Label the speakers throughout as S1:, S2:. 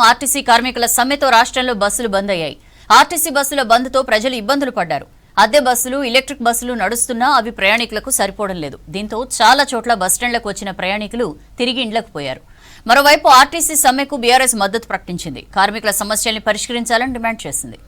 S1: RTC కార్మికుల సమ్మెతో రాష్ట్రంలో బస్సులు బంద్ అయ్యాయి. ఆర్టీసీ బస్సుల బంద్తో ప్రజలు ఇబ్బందులు పడ్డారు. అద్దె బస్సులు, ఎలక్ట్రిక్ బస్సులు నడుస్తున్నా అవి ప్రయాణికులకు సరిపోవడం లేదు. దీంతో చాలా చోట్ల బస్టాండ్లకు వచ్చిన ప్రయాణికులు తిరిగి ఇండ్లకు పోయారు. మరోవైపు ఆర్టీసీ సమ్మెకు బీఆర్ఎస్ మద్దతు ప్రకటించింది. కార్మికుల సమస్యల్ని పరిష్కరించాలని డిమాండ్ చేసింది.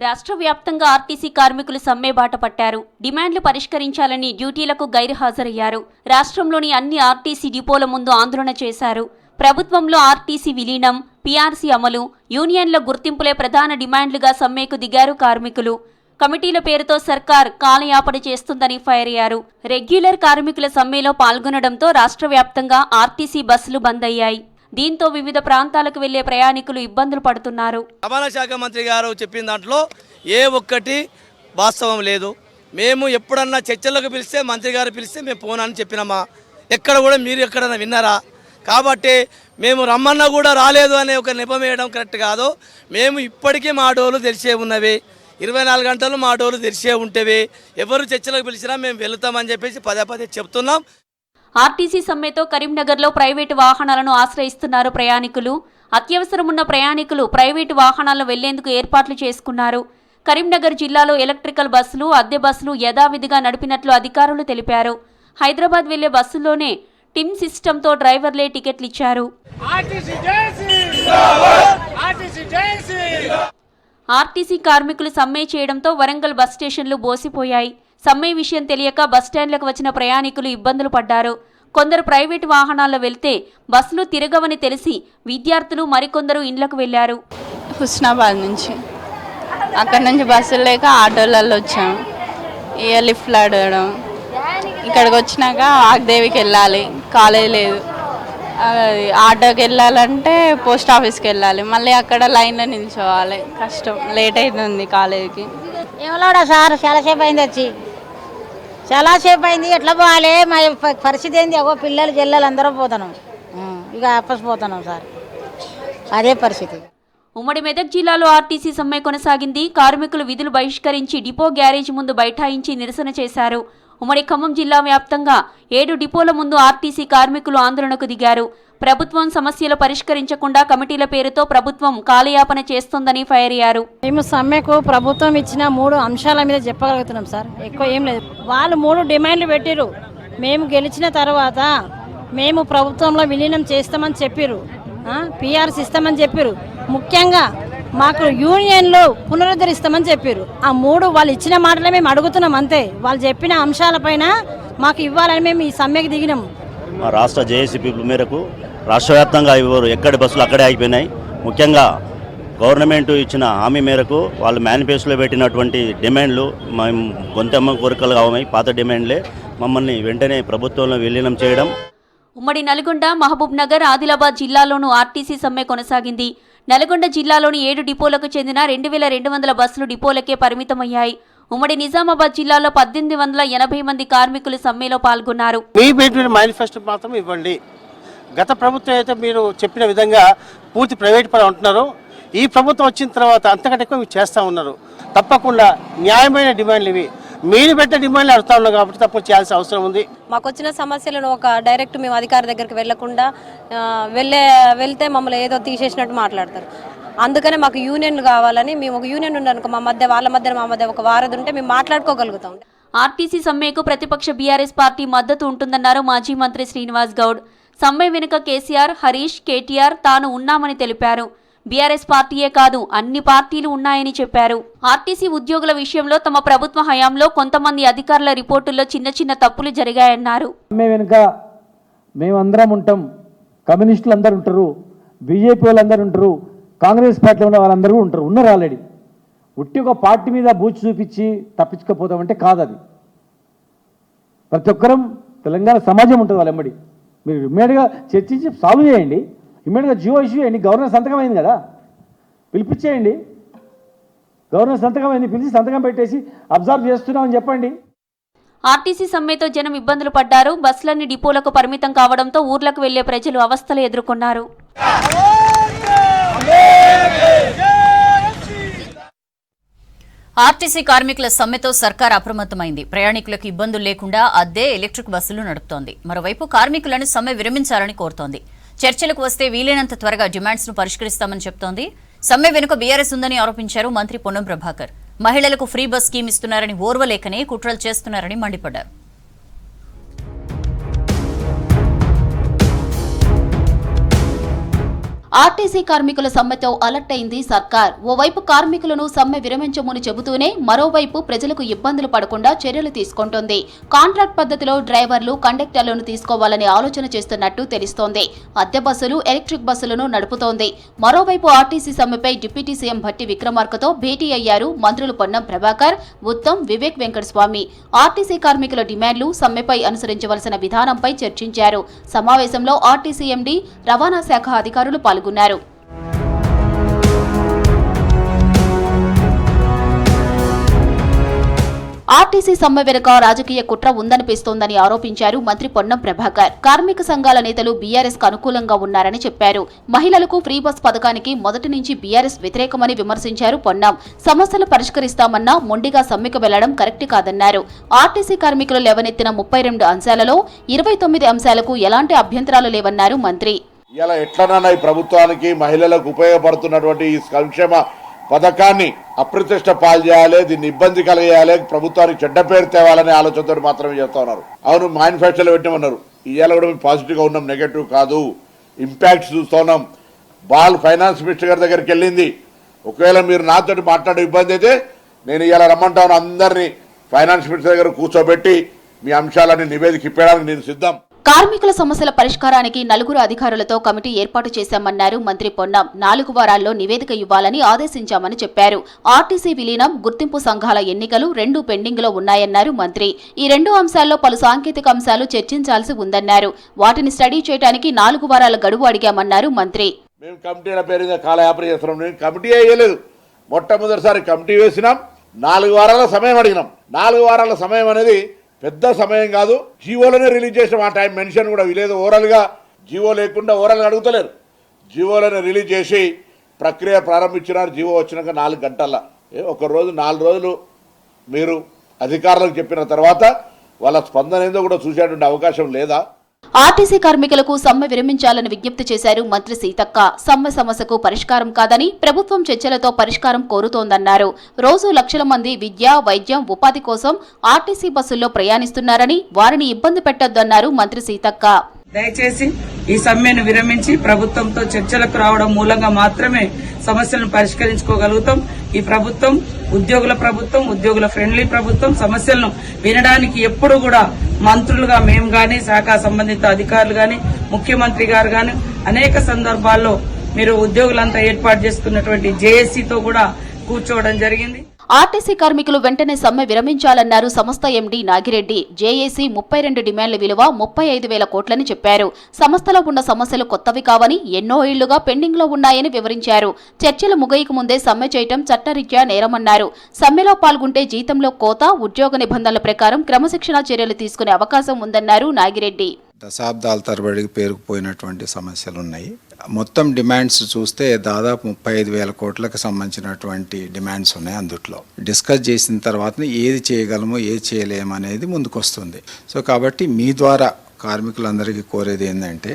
S2: రాష్ట్ర వ్యాప్తంగా ఆర్టీసీ కార్మికులు సమ్మె బాట పట్టారు. డిమాండ్లు పరిష్కరించాలని డ్యూటీలకు గైర్హాజరయ్యారు. రాష్ట్రంలోని అన్ని ఆర్టీసీ డిపోల ముందు ఆందోళన చేశారు. ప్రభుత్వంలో ఆర్టీసీ విలీనం, పీఆర్సీ అమలు, యూనియన్ల గుర్తింపులే ప్రధాన డిమాండ్లుగా సమ్మెకు దిగారు కార్మికులు. కమిటీల పేరుతో సర్కార్ కాలయాపన చేస్తుందని ఫైర్ అయ్యారు. రెగ్యులర్ కార్మికుల సమ్మెలో పాల్గొనడంతో రాష్ట్ర వ్యాప్తంగా ఆర్టీసీ బస్సులు బంద్ అయ్యాయి. దీంతో వివిధ ప్రాంతాలకు వెళ్లే ప్రయాణికులు ఇబ్బందులు పడుతున్నారు.
S3: రవాణా శాఖ మంత్రి గారు చెప్పిన దాంట్లో ఏ ఒక్కటి వాస్తవం లేదు. మేము ఎప్పుడన్నా చర్చలకు పిలిస్తే మంత్రి గారు పిలిస్తే మేము పోనని చెప్పినామా? ఎక్కడ కూడా మీరు ఎక్కడన్నా విన్నారా? కాబట్టి మేము రమ్మన్నా కూడా రాలేదు అనే ఒక నెపం వేయడం కరెక్ట్ కాదు. మేము ఇప్పటికీ మా డోర్లు తెరిచే ఉన్నవి, 24 గంటలు మా డోర్లు తెరిచే ఉంటేవి. ఎవరు చర్చలకు పిలిచినా మేము వెళుతామని చెప్పేసి పదే చెప్తున్నాం.
S2: ఆర్టీసీ సమ్మెతో కరీంనగర్లో ప్రైవేటు వాహనాలను ఆశ్రయిస్తున్నారు ప్రయాణికులు. అత్యవసరం ఉన్న ప్రయాణికులు ప్రైవేటు వాహనాల్లో వెళ్లేందుకు ఏర్పాట్లు చేసుకున్నారు. కరీంనగర్ జిల్లాలో ఎలక్ట్రికల్ బస్సులు, అద్దె బస్సులు యథావిధిగా నడిపినట్లు అధికారులు తెలిపారు. హైదరాబాద్ వెళ్లే బస్సుల్లోనే టిమ్ సిస్టంతో డ్రైవర్లే టికెట్లు ఇచ్చారు. ఆర్టీసీ కార్మికులు సమ్మె చేయడంతో వరంగల్ బస్ స్టేషన్లు బోసిపోయాయి. సమ్మె విషయం తెలియక బస్టాండ్లకు వచ్చిన ప్రయాణికులు ఇబ్బందులు పడ్డారు. కొందరు ప్రైవేటు వాహనాల్లో వెళ్తే బస్సులు తిరగవని తెలిసి విద్యార్థులు మరికొందరు ఇండ్లకు వెళ్లారు.
S4: హుస్నాబాద్ నుంచి అక్కడి నుంచి బస్సులు లేక ఆటోలలో వచ్చాము. ఇక లిఫ్ట్లు అడగడం, ఇక్కడికి వచ్చినాక వాగ్దేవికి వెళ్ళాలి, కాలేజ్ లేదు. ఆటోకి వెళ్ళాలంటే పోస్ట్ ఆఫీస్కి వెళ్ళాలి, మళ్ళీ అక్కడ లైన్లో నిల్చోవాలి. కష్టం, లేట్ అవుతుంది కాలేజీకి.
S5: ఏమలాడా సార్, చాలాసేపు అయింది వచ్చి, చాలాసేపు అయింది. ఎట్లా పోవాలి? మా పరిస్థితి ఏంది? అగో పిల్లలు జిల్లలు అందరూ పోతున్నాం, ఇక ఆపస్ పోతున్నాం సార్, అదే పరిస్థితి.
S2: ఉమ్మడి మెదక్ జిల్లాలో ఆర్టీసీ సమ్మె కొనసాగింది. కార్మికులు విధులు బహిష్కరించి డిపో గ్యారేజ్ ముందు బైఠాయించి నిరసన చేశారు. ఉమ్మడి ఖమ్మం జిల్లా వ్యాప్తంగా 7 డిపోల ముందు ఆర్టీసీ కార్మికులు ఆందోళనకు దిగారు. ప్రభుత్వం సమస్యలు పరిష్కరించకుండా కమిటీల పేరుతో ప్రభుత్వం కాలయాపన చేస్తోందని ఫైర్ అయ్యారు.
S5: మేము సమ్మెకు ప్రభుత్వం ఇచ్చిన 3 అంశాల మీద చెప్పగలుగుతున్నాం సార్, ఎక్కువ ఏం లేదు. వాళ్ళు 3 డిమాండ్లు పెట్టిరు. మేము గెలిచిన తర్వాత మేము ప్రభుత్వంలో విలీనం చేస్తామని చెప్పిరు, పీఆర్సీ ఇస్తామని చెప్పిరు. ముఖ్యంగా మాకు యూనియన్లో పునరుద్ధరిస్తామని చెప్పారు. ఆ 3 వాళ్ళు ఇచ్చిన మాటలే మేము అడుగుతున్నాం అంతే. వాళ్ళు చెప్పిన అంశాలపైన మాకు ఇవ్వాలని మేము ఈ సమ్మెకి దిగినాం.
S6: మా రాష్ట్ర జేఏసీ పీపుల్ మేరకు రాష్ట్ర వ్యాప్తంగా ఇవ్వరు, ఎక్కడి బస్సులు అక్కడే ఆగిపోయినాయి. ముఖ్యంగా గవర్నమెంట్ ఇచ్చిన హామీ మేరకు వాళ్ళు మేనిఫెస్టోలో పెట్టినటువంటి డిమాండ్లు మేము గొంతెమ్మ కోరికలు కావమై పాత డిమాండ్లే మమ్మల్ని వెంటనే ప్రభుత్వంలో విలీనం చేయడం.
S2: ఉమ్మడి నల్గొండ, మహబూబ్ నగర్, ఆదిలాబాద్ జిల్లాలోనూ ఆర్టీసీ సమ్మె కొనసాగింది. నల్గొండ జిల్లాలోని 7 డిపోలకు చెందిన 2200 బస్సులు డిపోలకే పరిమితమయ్యాయి. ఉమ్మడి నిజామాబాద్ జిల్లాలో 1880 మంది కార్మికులు సమ్మెలో పాల్గొన్నారు.
S7: మేనిఫెస్టో మాత్రం ఇవ్వండి. గత ప్రభుత్వం అయితే మీరు చెప్పిన విధంగా పూర్తి ప్రైవేట్ పరం ఉంటున్నారు. ఈ ప్రభుత్వం వచ్చిన తర్వాత అంతకంటే ఎక్కువ మీరు చేస్తూ ఉన్నారు. తప్పకుండా న్యాయమైన డిమాండ్లు ఇవి. మీరు పెట్టే డిమాండ్లు అడుగుతా ఉన్నాం కాబట్టి తప్పు చేయాల్సిన అవసరం ఉంది.
S8: మాకు వచ్చిన సమస్యలను ఒక డైరెక్ట్ మేము అధికారి దగ్గరికి వెళ్లకుండా వెళ్తే మమ్మల్ని ఏదో తీసేసినట్టు మాట్లాడతారు. అందుకనే మాకు యూనియన్ కావాలని, మేము ఒక యూనియన్ ఉండడానికి మా మధ్య వాళ్ళ మధ్య ఒక వారధి ఉంటే మేము మాట్లాడుకోగలుగుతాం.
S2: ఆర్టీసీ సమ్మెకు ప్రతిపక్ష బీఆర్ఎస్ పార్టీ మద్దతు ఉంటుందన్నారు మాజీ మంత్రి శ్రీనివాస్ గౌడ్. సమ్మె వెనుక కేసీఆర్, హరీష్, కేటీఆర్ తాను ఉన్నామని తెలిపారు. బీఆర్ఎస్ పార్టీయే కాదు, అన్ని పార్టీలు ఉన్నాయని చెప్పారు. ఆర్టీసీ ఉద్యోగుల విషయంలో తమ ప్రభుత్వ హయాంలో కొంతమంది అధికారుల రిపోర్టుల్లో చిన్న తప్పులు జరిగాయన్నారు.
S9: సమ్మె వెనుక మేమందరం ఉంటాం, కమ్యూనిస్టులు అందరూ ఉంటారు, బీజేపీ వాళ్ళందరూ ఉంటారు, కాంగ్రెస్ పార్టీలో ఉన్న వాళ్ళందరూ ఉన్నారు ఆల్రెడీ. ఉట్టి ఒక పార్టీ మీద బూచి చూపించి తప్పించుకోపోతామంటే కాదు. అది ప్రతి ఒక్కరం తెలంగాణ సమాజం ఉంటుంది వాళ్ళ వెంబడి. మీరు ఇమ్మీడియట్గా చర్చించి సాల్వ్ చేయండి, ఇమ్మీడియట్గా జియో ఇష్యూ చేయండి. గవర్నర్ సంతకం అయింది కదా, పిలిపించేయండి. గవర్నర్ సంతకం అయింది, పిలిచి సంతకం పెట్టేసి అబ్జర్వ్ చేస్తున్నామని చెప్పండి.
S2: ఆర్టీసీ సమ్మెతో జనం ఇబ్బందులు పడ్డారు. బస్సులన్నీ డిపోలకు పరిమితం కావడంతో ఊర్లకు వెళ్లే ప్రజలు అవస్థలు ఎదుర్కొన్నారు.
S1: ఆర్టీసీ కార్మికుల సమ్మెతో సర్కార్ అప్రమత్తమైంది. ప్రయాణికులకు ఇబ్బందులు లేకుండా అద్దె ఎలక్ట్రిక్ బస్సులు నడుపుతోంది. మరోవైపు కార్మికులను సమ్మె విరమించాలని కోరుతోంది. చర్చలకు వస్తే వీలైనంత త్వరగా డిమాండ్స్ ను పరిష్కరిస్తామని చెబుతోంది. సమ్మె వెనుక బీఆర్ఎస్ ఉందని ఆరోపించారు మంత్రి పొన్నం ప్రభాకర్. మహిళలకు ఫ్రీ బస్ స్కీమ్ ఇస్తున్నారని ఓర్వలేకనే కుట్రలు చేస్తున్నారని మండిపడ్డారు.
S2: ఆర్టీసీ కార్మికుల సమ్మెతో అలర్ట్ అయింది సర్కార్. ఓవైపు కార్మికులను సమ్మె విరమించమని చెబుతూనే మరోవైపు ప్రజలకు ఇబ్బందులు పడకుండా చర్యలు తీసుకుంటోంది. కాంట్రాక్ట్ పద్ధతిలో డ్రైవర్లు, కండక్టర్లను తీసుకోవాలని ఆలోచన చేస్తున్నట్టు తెలుస్తోంది. అద్దె బస్సులు, ఎలక్ట్రిక్ బస్సులను నడుపుతోంది. మరోవైపు ఆర్టీసీ సమ్మెపై డిప్యూటీ సీఎం భట్టి విక్రమార్కతో భేటీ అయ్యారు మంత్రులు పొన్నం ప్రభాకర్, ఉత్తమ్, వివేక్ వెంకటస్వామి. ఆర్టీసీ కార్మికుల డిమాండ్లు, సమ్మెపై అనుసరించవలసిన విధానంపై చర్చించారు. సమావేశంలో ఆర్టీసీ ఎండీ, రవాణా శాఖ అధికారులు పాల్గొన్నారు. ఆర్టీసీ సమ్మె వెనుక రాజకీయ కుట్ర ఉందనిపిస్తోందని ఆరోపించారు మంత్రి పొన్నం ప్రభాకర్. కార్మిక సంఘాల నేతలు బీఆర్ఎస్ కు అనుకూలంగా ఉన్నారని చెప్పారు. మహిళలకు ఫ్రీ బస్ పథకానికి మొదటి నుంచి బీఆర్ఎస్ వ్యతిరేకమని విమర్శించారు పొన్నం. సమస్యలు పరిష్కరిస్తామన్నా మొండిగా సమ్మెకు వెళ్లడం కరెక్ట్ కాదన్నారు. ఆర్టీసీ కార్మికులు లేవనెత్తిన 32 అంశాలలో 29 అంశాలకు ఎలాంటి అభ్యంతరాలు లేవన్నారు మంత్రి.
S10: ఇలా ఎట్లనన్నా ఈ ప్రభుత్వానికి మహిళలకు ఉపయోగపడుతున్నటువంటి ఈ సంక్షేమ పథకాన్ని అప్రతిష్ట పాలు చేయాలి, దీన్ని ఇబ్బంది కలిగేయాలి, ప్రభుత్వానికి చెడ్డ పేరు తేవాలనే ఆలోచనతో మాత్రమే చేస్తా ఉన్నారు. అవును, మేనిఫెస్టోలో పెట్టమన్నారు. ఇవాళ కూడా మేము పాజిటివ్గా ఉన్నాం, నెగటివ్ కాదు. ఇంపాక్ట్స్ చూస్తూ ఉన్నాం. బాల్ ఫైనాన్స్ మినిస్టర్ గారి దగ్గరికి వెళ్ళింది. ఒకవేళ మీరు నాతో మాట్లాడే ఇబ్బంది అయితే నేను ఇవాళ రమ్మంటాను, అందరినీ ఫైనాన్స్ మినిస్టర్ దగ్గర కూర్చోబెట్టి మీ అంశాలని నివేదిక ఇప్పడానికి నేను సిద్ధం.
S2: కార్మికుల సమస్యల పరిష్కారానికి 4 అధికారులతో కమిటీ ఏర్పాటు చేశామన్నారు మంత్రి పొన్నం. 4 వారాల్లో నివేదిక ఇవ్వాలని ఆదేశించామని చెప్పారు. ఆర్టీసీ విలీనం, గుర్తింపు సంఘాల ఎన్నికలు 2 పెండింగ్లో ఉన్నాయన్నారు మంత్రి. ఈ 2 అంశాల్లో పలు సాంకేతిక అంశాలు చర్చించాల్సి ఉందన్నారు. వాటిని స్టడీ చేయడానికి 4 వారాల గడువు అడిగామన్నారు మంత్రి.
S10: మేము కమిటీల పేరు మీద కాలయాపన చేస్తున్నాం. నేను కమిటీ వేయలేదు. మొట్టమొదటిసారి కమిటీ వేసినాం. 4 వారాల సమయం అడిగినాం. 4 వారాల సమయం అనేది పెద్ద సమయం కాదు. జీవోలోనే రిలీజ్ చేసిన ఆ టైం మెన్షన్ కూడా లేదు. ఓవరాల్గా జీవో లేకుండా ఓవరాల్గా అడుగుతలేరు. జీవోలోనే రిలీజ్ చేసి ప్రక్రియ ప్రారంభించినారు. జీవో వచ్చినాక 4 గంటల ఒక రోజు 4 రోజులు మీరు అధికారులకు చెప్పిన తర్వాత వాళ్ళ స్పందన ఏందో కూడా చూసేటువంటి అవకాశం లేదా?
S2: ఆర్టీసీ కార్మికులకు సమ్మె విరమించాలని విజ్ఞప్తి చేశారు మంత్రి సీతక్క. సమ్మె సమస్యకు పరిష్కారం కాదని ప్రభుత్వం చర్చలతో పరిష్కారం కోరుతోందన్నారు. రోజు లక్షల మంది విద్య, వైద్యం, ఉపాధి కోసం ఆర్టీసీ బస్సుల్లో ప్రయాణిస్తున్నారని వారిని ఇబ్బంది పెట్టొద్దన్నారు మంత్రి సీతక్క.
S11: దయచేసి ఈ సమ్మెను విరమించి ప్రభుత్వంతో చర్చలకు రావడం మూలంగా మాత్రమే సమస్యలను పరిష్కరించుకోగలుగుతాం. ఈ ప్రభుత్వం ఉద్యోగుల ఫ్రెండ్లీ ప్రభుత్వం. సమస్యలను వినడానికి ఎప్పుడు కూడా మంత్రులుగా మేము గాని, శాఖ సంబంధిత అధికారులు గాని, ముఖ్యమంత్రి గారు గాని అనేక సందర్భాల్లో మీరు ఉద్యోగులంతా ఏర్పాటు చేసుకున్నటువంటి జేఏసీతో కూడా కూర్చోవడం జరిగింది.
S2: ఆర్టీసీ కార్మికులు వెంటనే సమ్మె విరమించాలన్నారు సంస్థ ఎండీ నాగిరెడ్డి. జేఏసీ 32 డిమాండ్ల విలువ 35,000 కోట్లని చెప్పారు. సంస్థలో ఉన్న సమస్యలు కొత్తవి కావని, ఎన్నో ఏళ్లుగా పెండింగ్ లో ఉన్నాయని వివరించారు. చర్చలు ముగియక ముందే సమ్మె చేయటం చట్టరీత్యా నేరమన్నారు. సమ్మెలో పాల్గొంటే జీతంలో కోత, ఉద్యోగ నిబంధనల ప్రకారం క్రమశిక్షణా చర్యలు తీసుకునే అవకాశం ఉందన్నారు నాగిరెడ్డి.
S12: దశాబ్దాల తరబడి పేరుకుపోయినటువంటి సమస్యలు ఉన్నాయి. మొత్తం డిమాండ్స్ చూస్తే దాదాపు 35,000 కోట్లకు సంబంధించినటువంటి డిమాండ్స్ ఉన్నాయి. అందుట్లో డిస్కస్ చేసిన తర్వాత ఏది చేయగలమో ఏది చేయలేము అనేది ముందుకు వస్తుంది. సో కాబట్టి మీ ద్వారా కార్మికులందరికీ కోరేది ఏంటంటే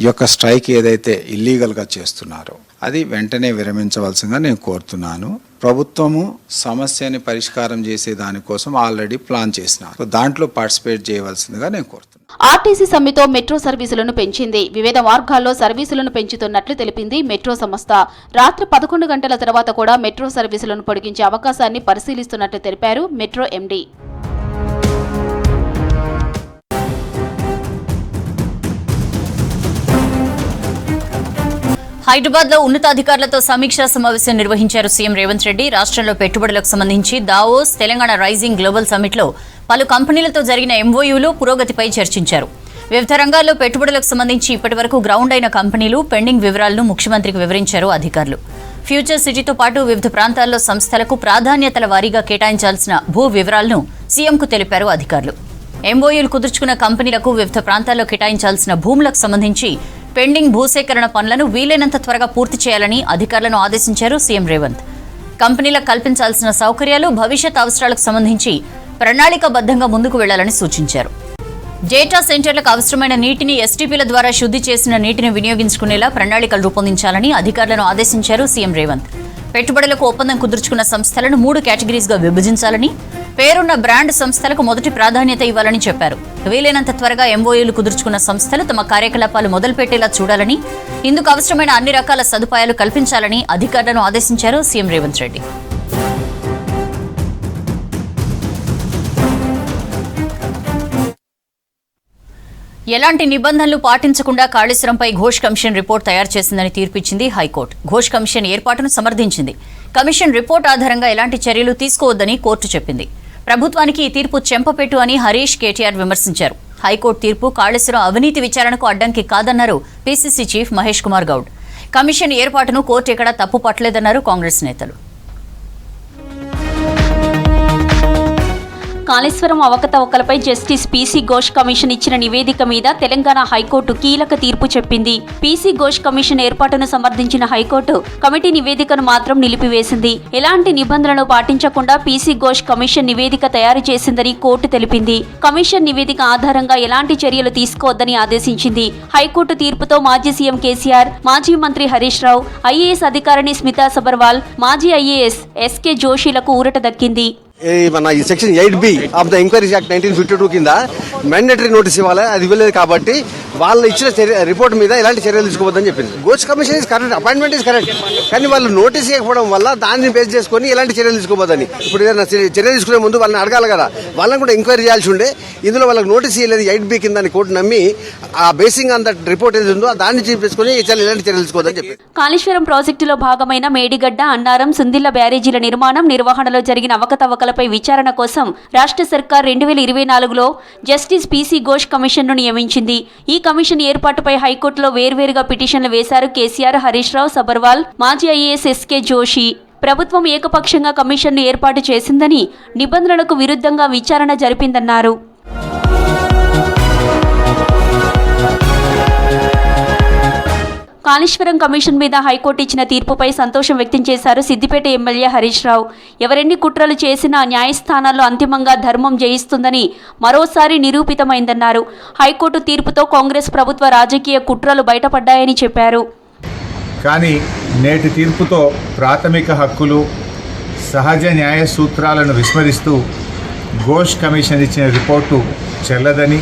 S12: ఈ యొక్క స్ట్రైక్ ఏదైతే ఇల్లీగల్గా చేస్తున్నారో అది వెంటనే విరమించవలసిందిగా నేను కోరుతున్నాను. ప్రభుత్వము సమస్యని పరిష్కారం చేసే దానికోసం ఆల్రెడీ ప్లాన్ చేసినారు. దాంట్లో పార్టిసిపేట్ చేయవలసిందిగా నేను కోరుతున్నాను.
S2: ఆర్టీసీ సమ్మెతో మెట్రో సర్వీసులను పెంచింది. వివిధ మార్గాల్లో సర్వీసులను పెంచుతున్నట్లు తెలిపింది మెట్రో సంస్థ. రాత్రి 11 గంటల తర్వాత కూడా మెట్రో సర్వీసులను పొడిగించే అవకాశాన్ని పరిశీలిస్తున్నట్లు తెలిపారు మెట్రో ఎండీ.
S1: హైదరాబాద్ లో ఉన్నతాధికారులతో సమీక్షా సమావేశం నిర్వహించారు సీఎం రేవంత్ రెడ్డి. రాష్ట్రంలో పెట్టుబడులకు సంబంధించి Davos, Telangana rising global summit లో పలు కంపెనీలతో జరిగిన ఎంఓయూలు, పురోగతిపై చర్చించారు. వివిధ రంగాల్లో పెట్టుబడులకు సంబంధించి ఇప్పటివరకు గ్రౌండ్ అయిన కంపెనీలు, పెండింగ్ వివరాలను ముఖ్యమంత్రికి వివరించారు అధికారులు. ఫ్యూచర్ సిటీతో పాటు వివిధ ప్రాంతాల్లో సంస్థలకు ప్రాధాన్యతల వారీగా కేటాయించాల్సిన భూ వివరాలను సీఎంకు తెలిపారు అధికారులు. ఎంఓయూలు కుదుర్చుకున్న కంపెనీలకు వివిధ ప్రాంతాల్లో కేటాయించాల్సిన భూములకు సంబంధించి పెండింగ్ భూసేకరణ పనులను వీలైనంత త్వరగా పూర్తి చేయాలని అధికారులను ఆదేశించారు సీఎం రేవంత్. కంపెనీలకు కల్పించాల్సిన సౌకర్యాలు, భవిష్యత్ అవసరాలకు సంబంధించి ప్రణాళికాబద్ధంగా ముందుకు వెళ్లాలని సూచించారు. డేటా సెంటర్లకు అవసరమైన నీటిని ఎస్టీపీల ద్వారా శుద్ధి చేసిన నీటిని వినియోగించుకునేలా ప్రణాళికలు రూపొందించాలని అధికారులను ఆదేశించారు సీఎం రేవంత్. పెట్టుబడులకు ఒప్పందం కుదుర్చుకున్న సంస్థలను 3 కేటగిరీస్గా విభజించాలని, పేరున్న బ్రాండ్ సంస్థలకు మొదటి ప్రాధాన్యత ఇవ్వాలని చెప్పారు. వీలైనంత త్వరగా ఎంఓయూలు కుదుర్చుకున్న సంస్థలు తమ కార్యకలాపాలు మొదలుపెట్టేలా చూడాలని, ఇందుకు అవసరమైన అన్ని రకాల సదుపాయాలు కల్పించాలని అధికారులను ఆదేశించారు సీఎం రేవంత్ రెడ్డి. ఎలాంటి నిబంధనలు పాటించకుండా కాళేశ్వరంపై ఘోష్ కమిషన్ రిపోర్ట్ తయారు చేసిందని తీర్పిచ్చింది హైకోర్టు. ఘోష్ కమిషన్ ఏర్పాటును సమర్థించింది. కమిషన్ రిపోర్ట్ ఆధారంగా ఎలాంటి చర్యలు తీసుకోవద్దని కోర్టు చెప్పింది. ప్రభుత్వానికి ఈ తీర్పు చెంపపెట్టు అని హరీష్, కేటీఆర్ విమర్శించారు. హైకోర్టు తీర్పు కాళేశ్వరం అవినీతి విచారణకు అడ్డంకి కాదన్నారు PCC chief Mahesh Kumar Goud. Commission ఏర్పాటును కోర్టు ఎక్కడా తప్పు పట్టలేదన్నారు కాంగ్రెస్ నేతలు.
S2: కాళేశ్వరం అవకతవకలపై జస్టిస్ పీసీ ఘోష్ కమిషన్ ఇచ్చిన నివేదిక మీద తెలంగాణ హైకోర్టు కీలక తీర్పు చెప్పింది. పీసీ ఘోష్ కమిషన్ ఏర్పాటును సమర్థించిన హైకోర్టు కమిటీ నివేదికను మాత్రం నిలిపివేసింది. ఎలాంటి నిబంధనలు పాటించకుండా పీసీ ఘోష్ కమిషన్ నివేదిక తయారు చేసిందని కోర్టు తెలిపింది. కమిషన్ నివేదిక ఆధారంగా ఎలాంటి చర్యలు తీసుకోవద్దని ఆదేశించింది. హైకోర్టు తీర్పుతో మాజీ సీఎం కేసీఆర్, మాజీ మంత్రి హరీష్ రావు, ఐఏఎస్ అధికారిని స్మితా సబర్వాల్, మాజీ ఐఏఎస్ ఎస్కే జోషిలకు ఊరట దక్కింది.
S13: మన ఈ section 8B of the enquiries act 1952 కింద మ్యాండేటరీ నోటీస్ ఇవ్వాలి, అది ఇవ్వలేదు కాబట్టి వాళ్ళు ఇచ్చిన రిపోర్ట్ మీద ఎలాంటి చర్యలు తీసుకోవద్దని చెప్పింది. Ghosh commission is correct, appointment is correct, కానీ వాళ్ళు నోటీస్ ఇవ్వకపోవడం వల్ల దాన్ని బేస్ చేసుకుని ఎలాంటి చర్యలు తీసుకోవద్దని. ఇప్పుడు ఏదైనా చర్య తీసుకునే ముందు వాళ్ళని అడగాలి కదా, వాళ్ళని కూడా ఎంక్వైరీ చేయాల్సి ఉండే. ఇందులో వాళ్ళకి నోటీస్ ఇవ్వలేదు 8B కింద కోర్టు నమ్మి ఆ బేసింగ్ ఆన్ దట్ రిపోర్ట్ ఏది ఉందో దాన్ని చూపించుకుని ఎలాంటి చర్యలు తీసుకోవద్దని చెప్పి.
S2: కాళేశ్వరం ప్రాజెక్టులో భాగమైన మేడిగడ్డ, అన్నారం, సుందిళ్ల బ్యారేజీల నిర్మాణం, నిర్వహణలో జరిగిన అవకతవకలపై విచారణ కోసం రాష్ట్ర సర్కార్ 2024లో జస్టిస్ పీసీ ఘోష్ కమిషన్ను నియమించింది. ఈ కమిషన్ ఏర్పాటుపై హైకోర్టులో వేర్వేరుగా పిటిషన్లు వేశారు కేసీఆర్, హరీష్ రావు, సబర్వాల్, మాజీ ఐఏఎస్ ఎస్కే జోషి. ప్రభుత్వం ఏకపక్షంగా కమిషన్ను ఏర్పాటు చేసిందని, నిబంధనలకు విరుద్ధంగా విచారణ జరిపిందన్నారు. కాళేశ్వరం కమిషన్ మీద హైకోర్టు ఇచ్చిన తీర్పుపై సంతోషం వ్యక్తం చేశారు సిద్దిపేట ఎమ్మెల్యే హరీష్ రావు. ఎవరెన్ని కుట్రలు చేసినా న్యాయస్థానాల్లో అంతిమంగా ధర్మం జయిస్తుందని మరోసారి నిరూపితమైందన్నారు. హైకోర్టు తీర్పుతో కాంగ్రెస్ ప్రభుత్వ రాజకీయ కుట్రలు బయటపడ్డాయని చెప్పారు.
S14: కానీ నేటి తీర్పుతో ప్రాథమిక హక్కులు, సహజ న్యాయ సూత్రాలను విస్మరిస్తూ ఘోష్ కమిషన్ ఇచ్చిన రిపోర్టు చెల్లదని,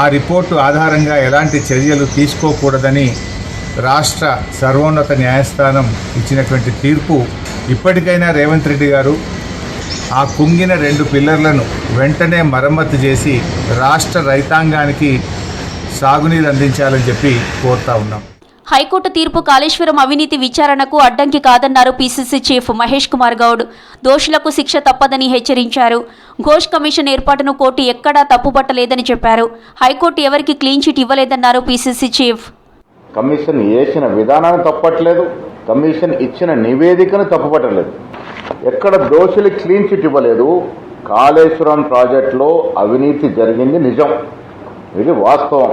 S14: ఆ రిపోర్టు ఆధారంగా ఎలాంటి చర్యలు తీసుకోకూడదని రాష్ట్ర సర్వోన్నత న్యాయస్థానం ఇచ్చినటువంటి తీర్పు ఇప్పటికైనా రేవంత్ రెడ్డి గారు ఆ కుంగిన 2 పిల్లర్లను వెంటనే మరమ్మతు చేసి రాష్ట్ర రైతాంగానికి సాగునీరు అందించాలని చెప్పి కోరుతా ఉన్నాం.
S2: హైకోర్టు తీర్పు కాళేశ్వరం అవినీతి విచారణకు అడ్డంకి కాదన్నారు పీసీసీ చీఫ్ మహేష్ కుమార్ గౌడ్. దోషులకు శిక్ష తప్పదని హెచ్చరించారు. ఘోష్ కమిషన్ ఏర్పాటును కోర్టు ఎక్కడా తప్పుపట్టలేదని చెప్పారు. హైకోర్టు ఎవరికి క్లీన్ చిట్ ఇవ్వలేదన్నారు పీసీసీ చీఫ్.
S10: కమిషన్ వేసిన విధానాన్ని తప్పట్లేదు, కమిషన్ ఇచ్చిన నివేదికను తప్పుపట్టలేదు, ఎక్కడ దోషులు క్లీన్ చిట్ ఇవ్వలేదు. కాళేశ్వరం ప్రాజెక్టులో అవినీతి జరిగింది నిజం, ఇది వాస్తవం.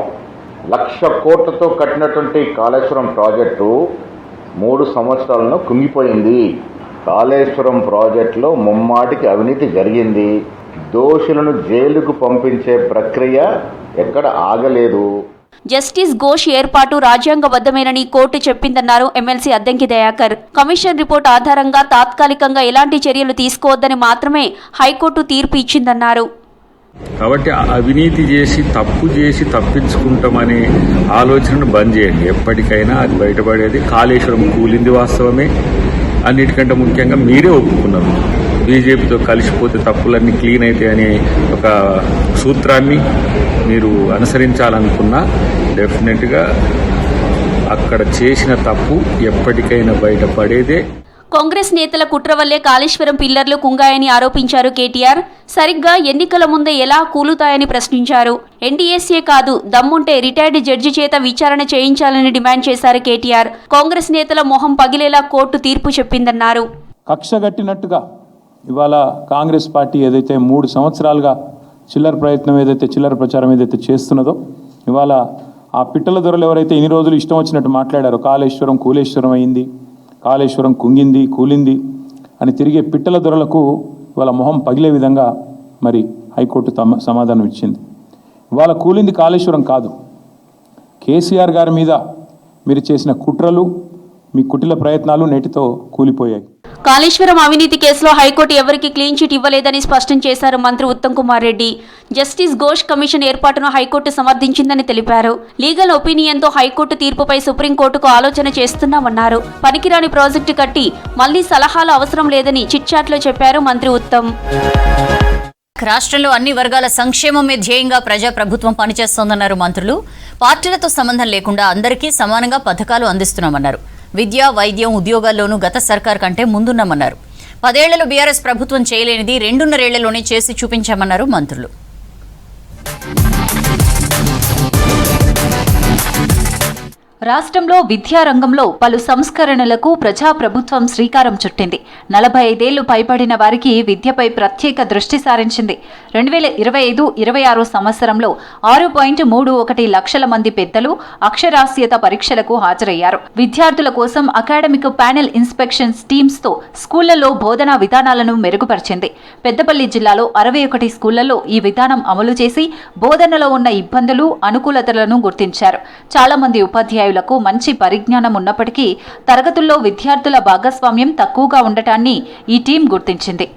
S10: 1,00,000 కోట్లతో కట్టినటువంటి కాళేశ్వరం ప్రాజెక్టు 3 సంవత్సరాలను కుంగిపోయింది. కాళేశ్వరం ప్రాజెక్టులో ముమ్మాటికి అవినీతి జరిగింది. దోషులను జైలుకు పంపించే ప్రక్రియ ఎక్కడ ఆగలేదు.
S2: జస్టిస్ ఘోష్ ఏర్పాటు రాజ్యాంగబద్ధమేనని కోర్టు చెప్పిందన్నారు MLC Addanki Dayakar. Commission report ఆధారంగా తాత్కాలికంగా ఎలాంటి చర్యలు తీసుకోవద్దని మాత్రమే హైకోర్టు తీర్పు ఇచ్చిందన్నారు.
S15: కాబట్టి అవినీతి చేసి తప్పు చేసి తప్పించుకుంటామనే ఆలోచనను బంద్ చేయండి. ఎప్పటికైనా అది బయటపడేది. కాళేశ్వరం కూలింది వాస్తవమే, అన్నిటికంటే ముఖ్యంగా మీరే ఒప్పుకున్నారు. బీజేపీతో కలిసిపోతే తప్పులన్నీ క్లీన్ అవుతాయి అనే ఒక సూత్రాన్ని మీరు అనుసరించాలనుకున్నా డెఫినెట్గా అక్కడ చేసిన తప్పు ఎప్పటికైనా బయటపడేదే.
S2: కాంగ్రెస్ నేతల కుట్ర వల్లే కాళేశ్వరం పిల్లర్లు కుంగాయని ఆరోపించారు కేటీఆర్. సరిగ్గా ఎన్నికల ముందే ఎలా కూలుతాయని ప్రశ్నించారు. ఎన్డీఎస్ఏ కాదు, దమ్ముంటే రిటైర్డ్ జడ్జి చేత విచారణ చేయించాలని డిమాండ్ చేశారు కేటీఆర్. కాంగ్రెస్ నేతల మొహం పగిలేలా కోర్టు తీర్పు చెప్పిందన్నారు.
S9: కక్షగట్టినట్టుగా ఇవాళ కాంగ్రెస్ పార్టీ ఏదైతే 3 సంవత్సరాలుగా చిల్లర ప్రచారం ఏదైతే చేస్తున్నదో, ఇవాళ ఆ పిట్టల దొరలు ఎవరైతే ఇన్ని రోజులు ఇష్టం వచ్చినట్టు మాట్లాడారో, కాళేశ్వరం కూలేశ్వరం అయింది, కాళేశ్వరం కుంగింది కూలింది, అని తిరిగే పిట్టల దొరలకు వాళ్ళ మొహం పగిలే విధంగా మరి హైకోర్టు సమాధానం ఇచ్చింది. ఇవాళ కూలింది కాళేశ్వరం కాదు, కేసీఆర్ గారి మీద మీరు చేసిన కుట్రలు, మీ కుటిల ప్రయత్నాలు నేటితో కూలిపోయాయి.
S2: కాళేశ్వరం అవినీతి కేసులో హైకోర్టు ఎవరికి క్లీన్ చిట్ ఇవ్వలేదని స్పష్టం చేశారు మంత్రి ఉత్తమ్ కుమార్ రెడ్డి. జస్టిస్ ఘోష్ కమిషన్ ఏర్పాటును హైకోర్టు సమర్థించిందని తెలిపారు. లీగల్ ఒపీనియన్తో హైకోర్టు తీర్పుపై సుప్రీంకోర్టుకు ఆలోచన చేస్తున్నామన్నారు. పనికిరాని ప్రాజెక్టు కట్టి మళ్లీ సలహాలు అవసరం లేదని చిట్చాట్లో చెప్పారు మంత్రి ఉత్తమ్.
S1: రాష్ట్రంలో అన్ని వర్గాల సంక్షేమమే ధ్యేయంగా ప్రజాప్రభుత్వం పనిచేస్తోందన్నారు మంత్రులు. పార్టీలతో సంబంధం లేకుండా అందరికీ సమానంగా పథకాలు అందిస్తున్నామన్నారు. విద్య, వైద్యం, ఉద్యోగాల్లోనూ గత సర్కార్ కంటే ముందున్నామన్నారు. 10 ఏళ్లలో బీఆర్ఎస్ ప్రభుత్వం చేయలేనిది 2.5 ఏళ్లలోనే చేసి చూపించామన్నారు మంత్రులు.
S2: రాష్ట్రంలో విద్యారంగంలో పలు సంస్కరణలకు ప్రజాప్రభుత్వం శ్రీకారం చుట్టింది. 45 ఏళ్లు పైబడిన వారికి విద్యపై ప్రత్యేక దృష్టి సారించింది. 2025-26 సంవత్సరంలో 6.31 లక్షల మంది పెద్దలు అక్షరాస్యత పరీక్షలకు హాజరయ్యారు. విద్యార్థుల కోసం అకాడమిక్ ప్యానెల్ ఇన్స్పెక్షన్ టీమ్స్తో స్కూళ్లలో బోధనా విధానాలను మెరుగుపరిచింది. పెద్దపల్లి జిల్లాలో 61 స్కూళ్లలో ఈ విధానం అమలు చేసి బోధనలో ఉన్న ఇబ్బందులు, అనుకూలతలను గుర్తించారు. చాలా మంది ఉపాధ్యాయులు మంచి పరిజ్ఞానం ఉన్నప్పటికీ తరగతుల్లో విద్యార్థుల భాగస్వామ్యం తక్కువగా ఉండటాన్ని ఈ టీం గుర్తించింది.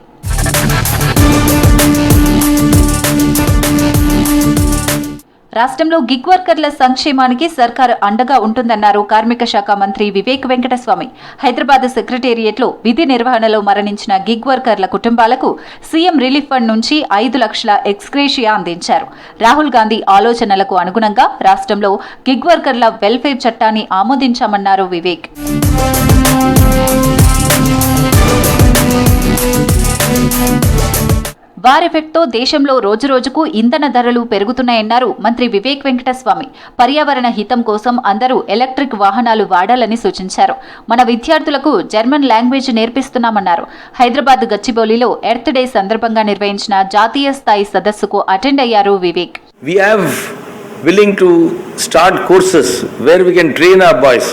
S2: రాష్ట్రంలో గిగ్ వర్కర్ల సంక్షేమానికి సర్కారు అండగా ఉంటుందన్నారు కార్మిక శాఖ మంత్రి వివేక్ వెంకటస్వామి. హైదరాబాద్ సెక్రటేరియట్లో విధి నిర్వహణలో మరణించిన గిగ్ వర్కర్ల కుటుంబాలకు సీఎం రిలీఫ్ ఫండ్ నుంచి 5 లక్షల ఎక్స్గ్రేషియా అందించారు. రాహుల్ గాంధీ ఆలోచనలకు అనుగుణంగా రాష్ట్రంలో గిగ్ వర్కర్ల వెల్ఫేర్ చట్టాన్ని ఆమోదించామన్నారు వివేక్. వార్ ఎఫెక్ట్తో దేశంలో రోజురోజుకు ఇంధన ధరలు పెరుగుతున్నాయన్నారు మంత్రి వివేక్ వెంకటస్వామి. పర్యావరణ హితం కోసం అందరూ ఎలక్ట్రిక్ వాహనాలు వాడాలని సూచించారు. మన విద్యార్థులకు జర్మన్ లాంగ్వేజ్ నేర్పిస్తున్నామన్నారు. హైదరాబాద్ గచ్చిబౌలిలో ఎర్త్ డే సందర్భంగా నిర్వహించిన జాతీయ స్థాయి సదస్సుకు అటెండ్ అయ్యారు Vivek.
S16: We have willing to start courses where we can train our boys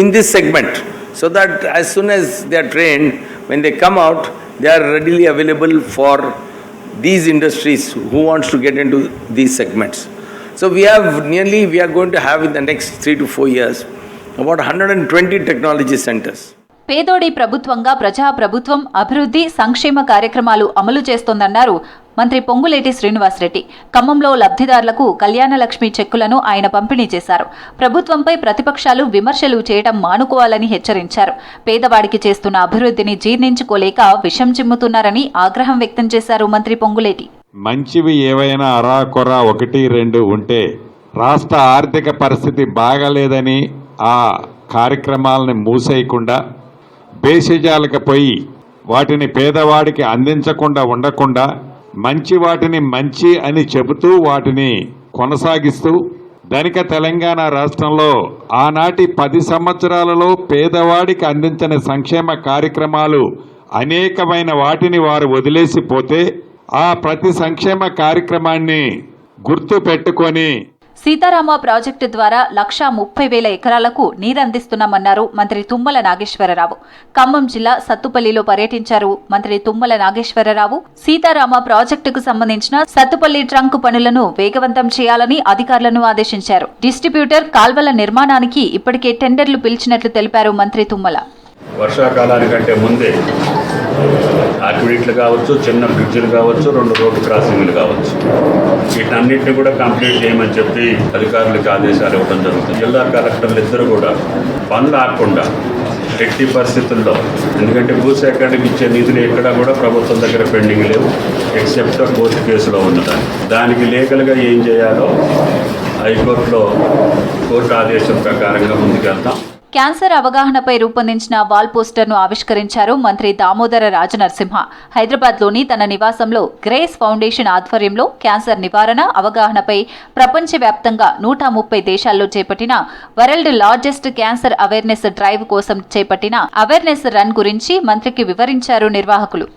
S16: in this segment so that as soon as they are trained, when they come out, they are readily available for these industries who wants to get into these segments. So we are going to have in the next 3 to 4 years about 120 technology centers.
S2: పేదోడి ప్రభుత్వంగా ప్రజాప్రభుత్వం అభివృద్ధి సంక్షేమ కార్యక్రమాలు అమలు చేస్తోందన్నారు మంత్రి పొంగులేటి శ్రీనివాసరెడ్డి. ఖమ్మంలో లబ్ధిదారులకు కళ్యాణలక్ష్మి చెక్కులను ఆయన పంపిణీ చేశారు. ప్రభుత్వంపై ప్రతిపక్షాలు విమర్శలు చేయడం మానుకోవాలని హెచ్చరించారు. పేదవాడికి చేస్తున్న అభివృద్ధిని జీర్ణించుకోలేక విషం చిమ్ముతున్నారని ఆగ్రహం వ్యక్తం చేశారు మంత్రి పొంగులేటి.
S17: మంచివి ఏవైనా అరాకొర 1-2 ఉంటే రాష్ట్ర ఆర్థిక పరిస్థితి బాగలేదని ఆ కార్యక్రమాలని మూసేయకుండా బేసిజాలకు పోయి వాటిని పేదవాడికి అందించకుండా ఉండకుండా మంచి వాటిని మంచి అని చెబుతూ వాటిని కొనసాగిస్తూ ధనిక తెలంగాణ రాష్ట్రంలో ఆనాటి 10 సంవత్సరాలలో పేదవాడికి అందించిన సంక్షేమ కార్యక్రమాలు అనేకమైన వాటిని వారు వదిలేసిపోతే ఆ ప్రతి సంక్షేమ కార్యక్రమాన్ని గుర్తు పెట్టుకొని
S2: సీతారామ ప్రాజెక్టు ద్వారా 130,000 ఎకరాలకు నీరందిస్తున్నామన్నారు మంత్రి తుమ్మల నాగేశ్వరరావు. ఖమ్మం జిల్లా సత్తుపల్లిలో పర్యటించారు మంత్రి తుమ్మల నాగేశ్వరరావు. సీతారామ ప్రాజెక్టుకు సంబంధించిన సత్తుపల్లి ట్రంక్ పనులను వేగవంతం చేయాలని అధికారులను ఆదేశించారు. డిస్ట్రిబ్యూటర్ కాల్వల నిర్మాణానికి ఇప్పటికే టెండర్లు పిలిచినట్లు తెలిపారు మంత్రి తుమ్మల.
S15: వర్షాకాలానికంటే ముందే ఆక్విడెక్ట్లు కావచ్చు, చిన్న బ్రిడ్జ్లు కావచ్చు, 2 రోడ్డు క్రాసింగ్లు కావచ్చు, వీటన్నిటిని కూడా కంప్లీట్ చేయమని చెప్పి అధికారులకు ఆదేశాలు ఇవ్వడం జరుగుతుంది. జిల్లా కలెక్టర్లు ఇద్దరు కూడా పనులు ఆగకుండా ఎట్టి పరిస్థితుల్లో, ఎందుకంటే భూసేకరణకు ఇచ్చే నిధులు ఎక్కడా కూడా ప్రభుత్వం దగ్గర పెండింగ్ లేవు ఎక్సెప్ట్ కోర్టు కేసులో ఉన్నదాన్ని. దానికి లీగల్గా ఏం చేయాలో హైకోర్టులో కోర్టు ఆదేశం ప్రకారంగా ముందుకెళ్తాం.
S2: క్యాన్సర్ అవగాహనపై రూపొందించిన వాల్ పోస్టర్ను ఆవిష్కరించారు మంత్రి దామోదర రాజనరసింహ. హైదరాబాద్లోని తన నివాసంలో గ్రేస్ ఫౌండేషన్ ఆధ్వర్యంలో క్యాన్సర్ నివారణ అవగాహనపై ప్రపంచవ్యాప్తంగా 130 దేశాల్లో చేపట్టిన world largest cancer awareness drive కోసం చేపట్టిన అవేర్నెస్ రన్ గురించి మంత్రికి వివరించారు నిర్వాహకులు.